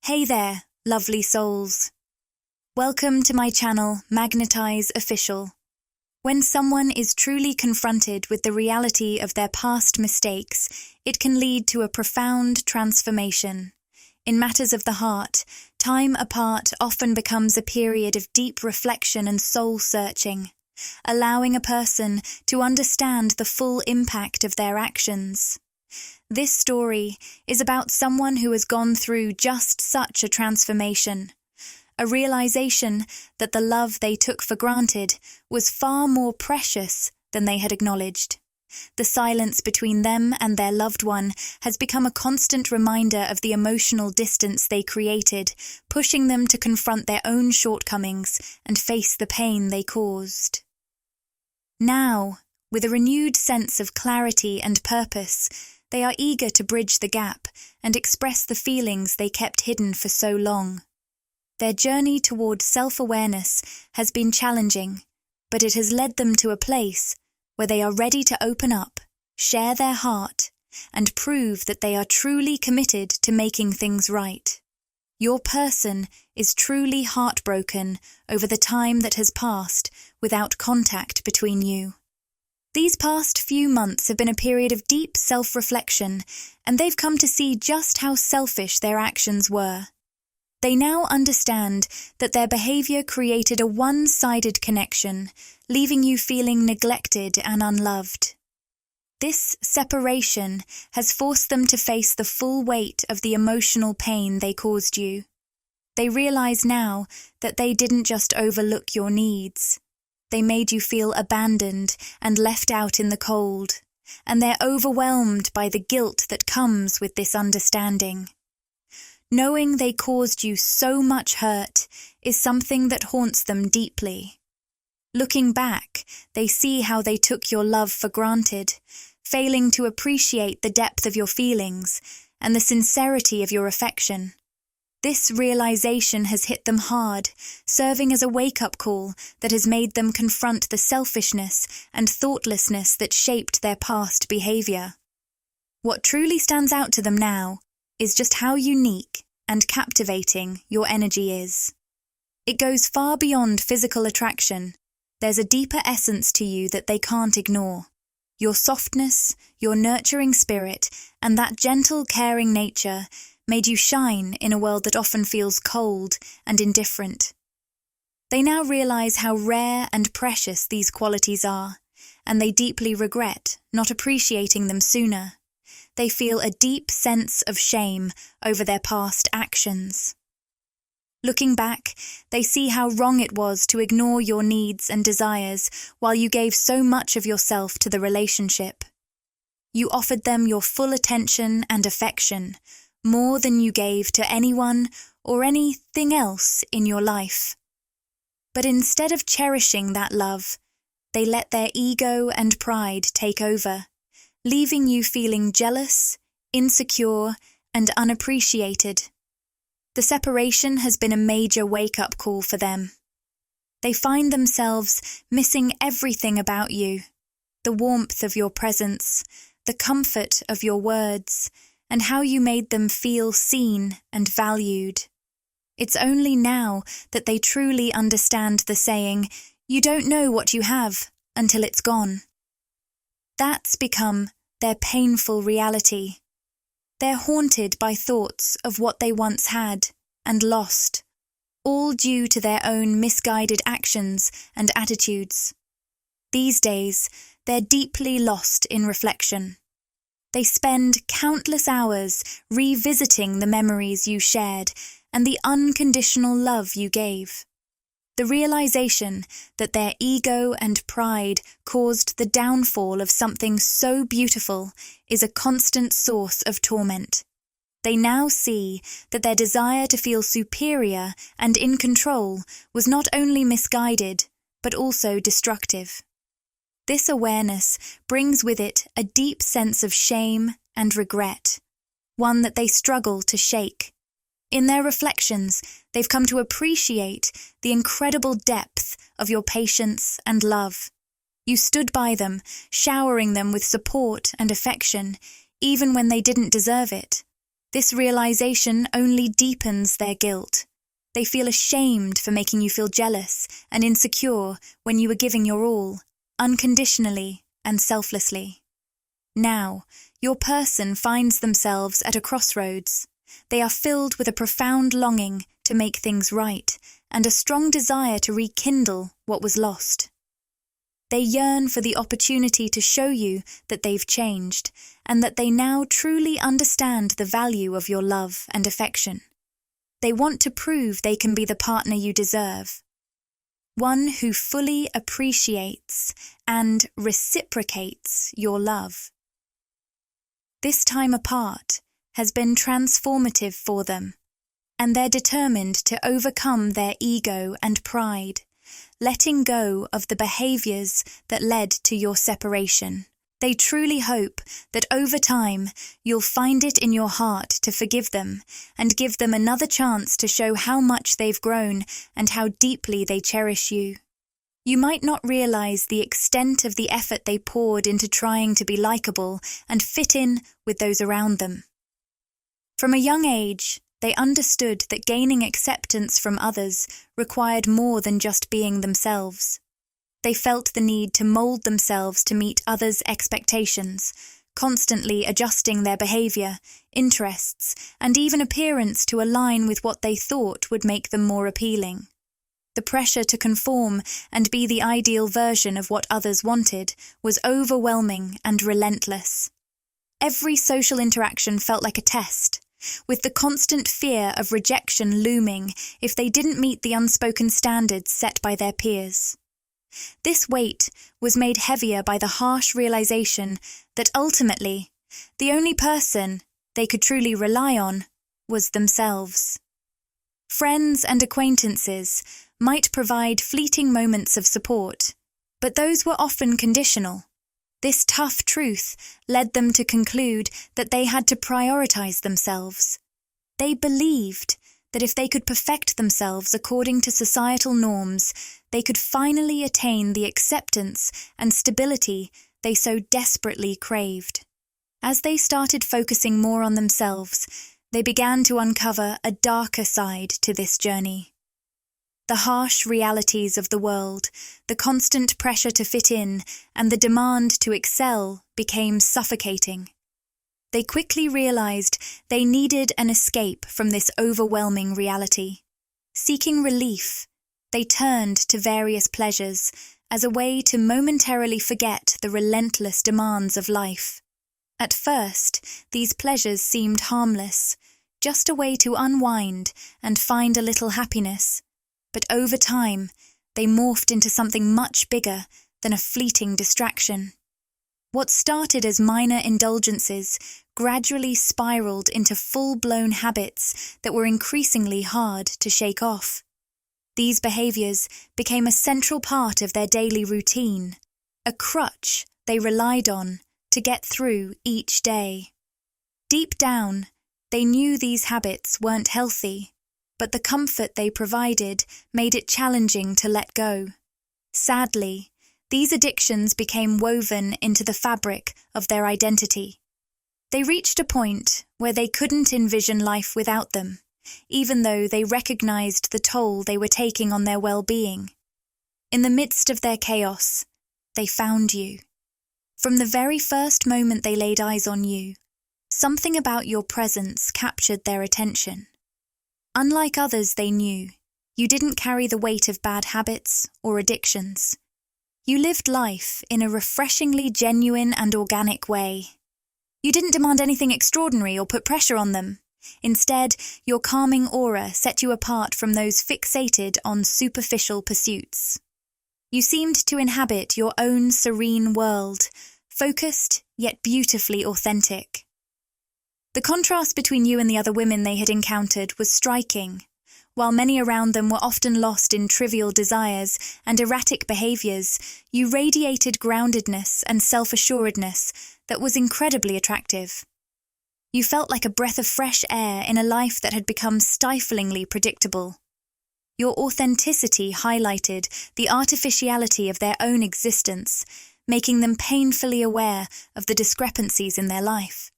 Hey there, lovely souls. Welcome to my channel, Magnetize Official. When someone is truly confronted with the reality of their past mistakes, it can lead to a profound transformation. In matters of the heart, time apart often becomes a period of deep reflection and soul-searching, allowing a person to understand the full impact of their actions. This story is about someone who has gone through just such a transformation, a realization that the love they took for granted was far more precious than they had acknowledged. The silence between them and their loved one has become a constant reminder of the emotional distance they created, pushing them to confront their own shortcomings and face the pain they caused. Now, with a renewed sense of clarity and purpose, they are eager to bridge the gap and express the feelings they kept hidden for so long. Their journey toward self-awareness has been challenging, but it has led them to a place where they are ready to open up, share their heart, and prove that they are truly committed to making things right. Your person is truly heartbroken over the time that has passed without contact between you. These past few months have been a period of deep self-reflection, and they've come to see just how selfish their actions were. They now understand that their behavior created a one-sided connection, leaving you feeling neglected and unloved. This separation has forced them to face the full weight of the emotional pain they caused you. They realize now that they didn't just overlook your needs. They made you feel abandoned and left out in the cold, and they're overwhelmed by the guilt that comes with this understanding. Knowing they caused you so much hurt is something that haunts them deeply. Looking back, they see how they took your love for granted, failing to appreciate the depth of your feelings and the sincerity of your affection. This realization has hit them hard, serving as a wake-up call that has made them confront the selfishness and thoughtlessness that shaped their past behavior. What truly stands out to them now is just how unique and captivating your energy is. It goes far beyond physical attraction. There's a deeper essence to you that they can't ignore. Your softness, your nurturing spirit, and that gentle, caring nature made you shine in a world that often feels cold and indifferent. They now realize how rare and precious these qualities are, and they deeply regret not appreciating them sooner. They feel a deep sense of shame over their past actions. Looking back, they see how wrong it was to ignore your needs and desires while you gave so much of yourself to the relationship. You offered them your full attention and affection, more than you gave to anyone or anything else in your life. But instead of cherishing that love, they let their ego and pride take over, leaving you feeling jealous, insecure, and unappreciated. The separation has been a major wake-up call for them. They find themselves missing everything about you: the warmth of your presence, the comfort of your words, and how you made them feel seen and valued. It's only now that they truly understand the saying, "You don't know what you have until it's gone." That's become their painful reality. They're haunted by thoughts of what they once had and lost, all due to their own misguided actions and attitudes. These days, they're deeply lost in reflection. They spend countless hours revisiting the memories you shared and the unconditional love you gave. The realization that their ego and pride caused the downfall of something so beautiful is a constant source of torment. They now see that their desire to feel superior and in control was not only misguided, but also destructive. This awareness brings with it a deep sense of shame and regret, one that they struggle to shake. In their reflections, they've come to appreciate the incredible depth of your patience and love. You stood by them, showering them with support and affection, even when they didn't deserve it. This realization only deepens their guilt. They feel ashamed for making you feel jealous and insecure when you were giving your all, unconditionally and selflessly. Now, your person finds themselves at a crossroads. They are filled with a profound longing to make things right and a strong desire to rekindle what was lost. They yearn for the opportunity to show you that they've changed and that they now truly understand the value of your love and affection. They want to prove they can be the partner you deserve, one who fully appreciates and reciprocates your love. This time apart has been transformative for them, and they're determined to overcome their ego and pride, letting go of the behaviors that led to your separation. They truly hope that over time you'll find it in your heart to forgive them and give them another chance to show how much they've grown and how deeply they cherish you. You might not realize the extent of the effort they poured into trying to be likable and fit in with those around them. From a young age, they understood that gaining acceptance from others required more than just being themselves. They felt the need to mold themselves to meet others' expectations, constantly adjusting their behavior, interests, and even appearance to align with what they thought would make them more appealing. The pressure to conform and be the ideal version of what others wanted was overwhelming and relentless. Every social interaction felt like a test, with the constant fear of rejection looming if they didn't meet the unspoken standards set by their peers. This weight was made heavier by the harsh realization that ultimately, the only person they could truly rely on was themselves. Friends and acquaintances might provide fleeting moments of support, but those were often conditional. This tough truth led them to conclude that they had to prioritize themselves. They believed that if they could perfect themselves according to societal norms, they could finally attain the acceptance and stability they so desperately craved. As they started focusing more on themselves, they began to uncover a darker side to this journey. The harsh realities of the world, the constant pressure to fit in, and the demand to excel became suffocating. They quickly realized they needed an escape from this overwhelming reality. Seeking relief, they turned to various pleasures as a way to momentarily forget the relentless demands of life. At first, these pleasures seemed harmless, just a way to unwind and find a little happiness. But over time, they morphed into something much bigger than a fleeting distraction. What started as minor indulgences gradually spiraled into full-blown habits that were increasingly hard to shake off. These behaviors became a central part of their daily routine, a crutch they relied on to get through each day. Deep down, they knew these habits weren't healthy, but the comfort they provided made it challenging to let go. Sadly, these addictions became woven into the fabric of their identity. They reached a point where they couldn't envision life without them, even though they recognized the toll they were taking on their well-being. In the midst of their chaos, they found you. From the very first moment they laid eyes on you, something about your presence captured their attention. Unlike others they knew, you didn't carry the weight of bad habits or addictions. You lived life in a refreshingly genuine and organic way. You didn't demand anything extraordinary or put pressure on them. Instead, your calming aura set you apart from those fixated on superficial pursuits. You seemed to inhabit your own serene world, focused yet beautifully authentic. The contrast between you and the other women they had encountered was striking. While many around them were often lost in trivial desires and erratic behaviors, you radiated groundedness and self-assuredness that was incredibly attractive. You felt like a breath of fresh air in a life that had become stiflingly predictable. Your authenticity highlighted the artificiality of their own existence, making them painfully aware of the discrepancies in their life.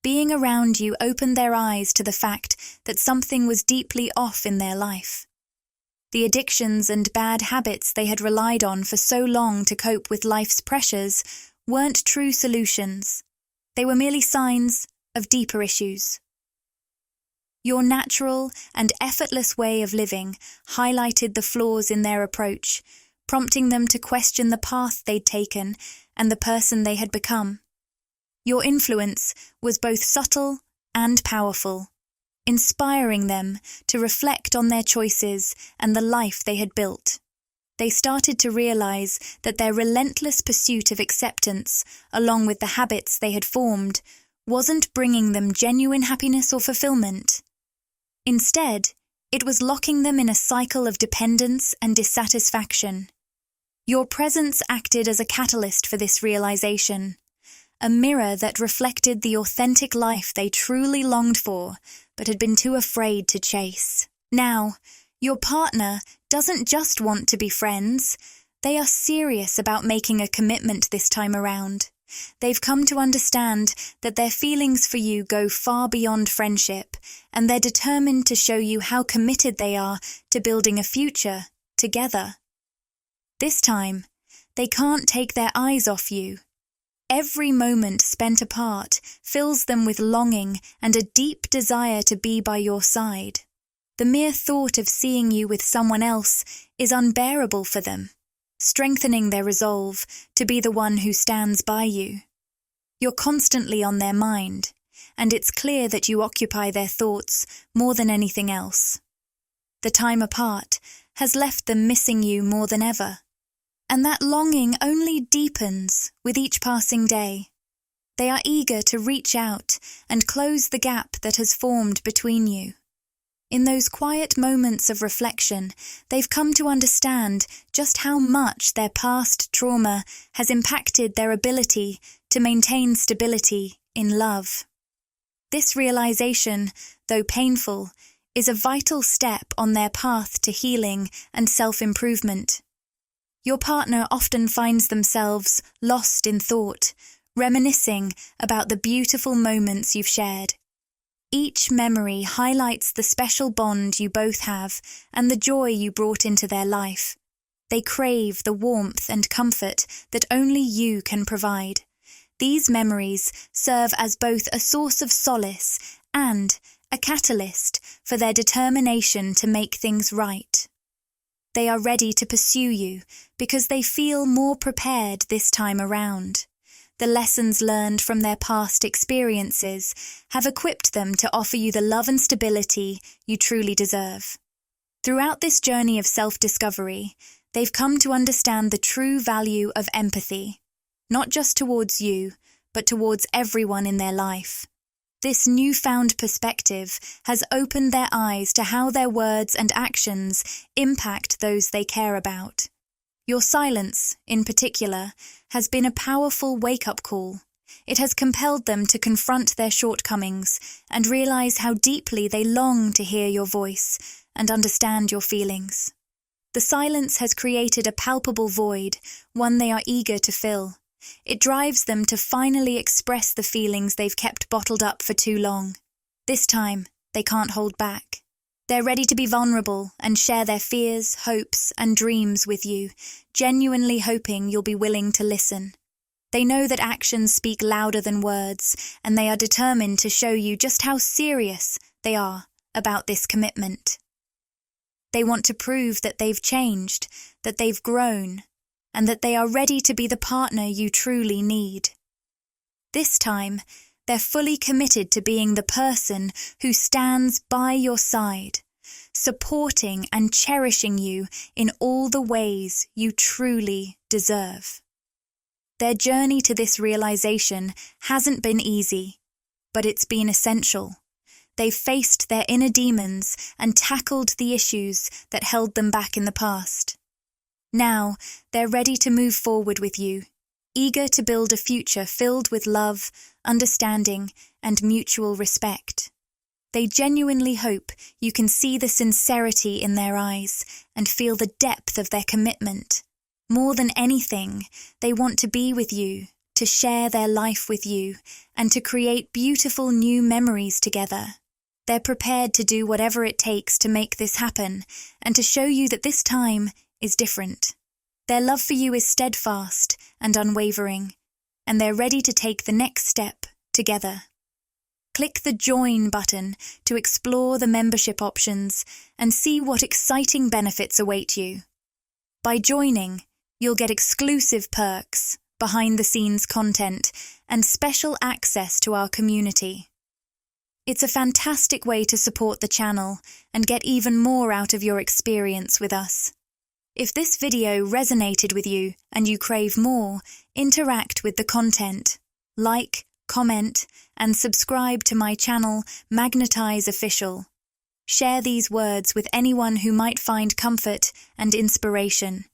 Being around you opened their eyes to the fact that something was deeply off in their life. The addictions and bad habits they had relied on for so long to cope with life's pressures weren't true solutions. They were merely signs of deeper issues. Your natural and effortless way of living highlighted the flaws in their approach, prompting them to question the path they'd taken and the person they had become. Your influence was both subtle and powerful, inspiring them to reflect on their choices and the life they had built. They started to realize that their relentless pursuit of acceptance, along with the habits they had formed, wasn't bringing them genuine happiness or fulfillment. Instead, it was locking them in a cycle of dependence and dissatisfaction. Your presence acted as a catalyst for this realization, a mirror that reflected the authentic life they truly longed for but had been too afraid to chase. Now, your partner doesn't just want to be friends, they are serious about making a commitment this time around. They've come to understand that their feelings for you go far beyond friendship, and they're determined to show you how committed they are to building a future together. This time, they can't take their eyes off you. Every moment spent apart fills them with longing and a deep desire to be by your side. The mere thought of seeing you with someone else is unbearable for them, strengthening their resolve to be the one who stands by you. You're constantly on their mind, and it's clear that you occupy their thoughts more than anything else. The time apart has left them missing you more than ever, and that longing only deepens with each passing day. They are eager to reach out and close the gap that has formed between you. In those quiet moments of reflection, they've come to understand just how much their past trauma has impacted their ability to maintain stability in love. This realization, though painful, is a vital step on their path to healing and self-improvement. Your partner often finds themselves lost in thought, reminiscing about the beautiful moments you've shared. Each memory highlights the special bond you both have and the joy you brought into their life. They crave the warmth and comfort that only you can provide. These memories serve as both a source of solace and a catalyst for their determination to make things right. They are ready to pursue you because they feel more prepared this time around. The lessons learned from their past experiences have equipped them to offer you the love and stability you truly deserve. Throughout this journey of self-discovery, they've come to understand the true value of empathy, not just towards you, but towards everyone in their life. This newfound perspective has opened their eyes to how their words and actions impact those they care about. Your silence, in particular, has been a powerful wake-up call. It has compelled them to confront their shortcomings and realize how deeply they long to hear your voice and understand your feelings. The silence has created a palpable void, one they are eager to fill. It drives them to finally express the feelings they've kept bottled up for too long. This time, they can't hold back. They're ready to be vulnerable and share their fears, hopes, and dreams with you, genuinely hoping you'll be willing to listen. They know that actions speak louder than words, and they are determined to show you just how serious they are about this commitment. They want to prove that they've changed, that they've grown, and that they are ready to be the partner you truly need. This time, they're fully committed to being the person who stands by your side, supporting and cherishing you in all the ways you truly deserve. Their journey to this realization hasn't been easy, but it's been essential. They've faced their inner demons and tackled the issues that held them back in the past. Now, they're ready to move forward with you, eager to build a future filled with love, understanding, and mutual respect. They genuinely hope you can see the sincerity in their eyes and feel the depth of their commitment. More than anything, they want to be with you, to share their life with you and to create beautiful new memories together. They're prepared to do whatever it takes to make this happen and to show you that this time is different. Their love for you is steadfast and unwavering, and they're ready to take the next step together. Click the Join button to explore the membership options and see what exciting benefits await you. By joining, you'll get exclusive perks, behind-the-scenes content, and special access to our community. It's a fantastic way to support the channel and get even more out of your experience with us. If this video resonated with you and you crave more, interact with the content. Like, comment, and subscribe to my channel, Magnetize Official. Share these words with anyone who might find comfort and inspiration.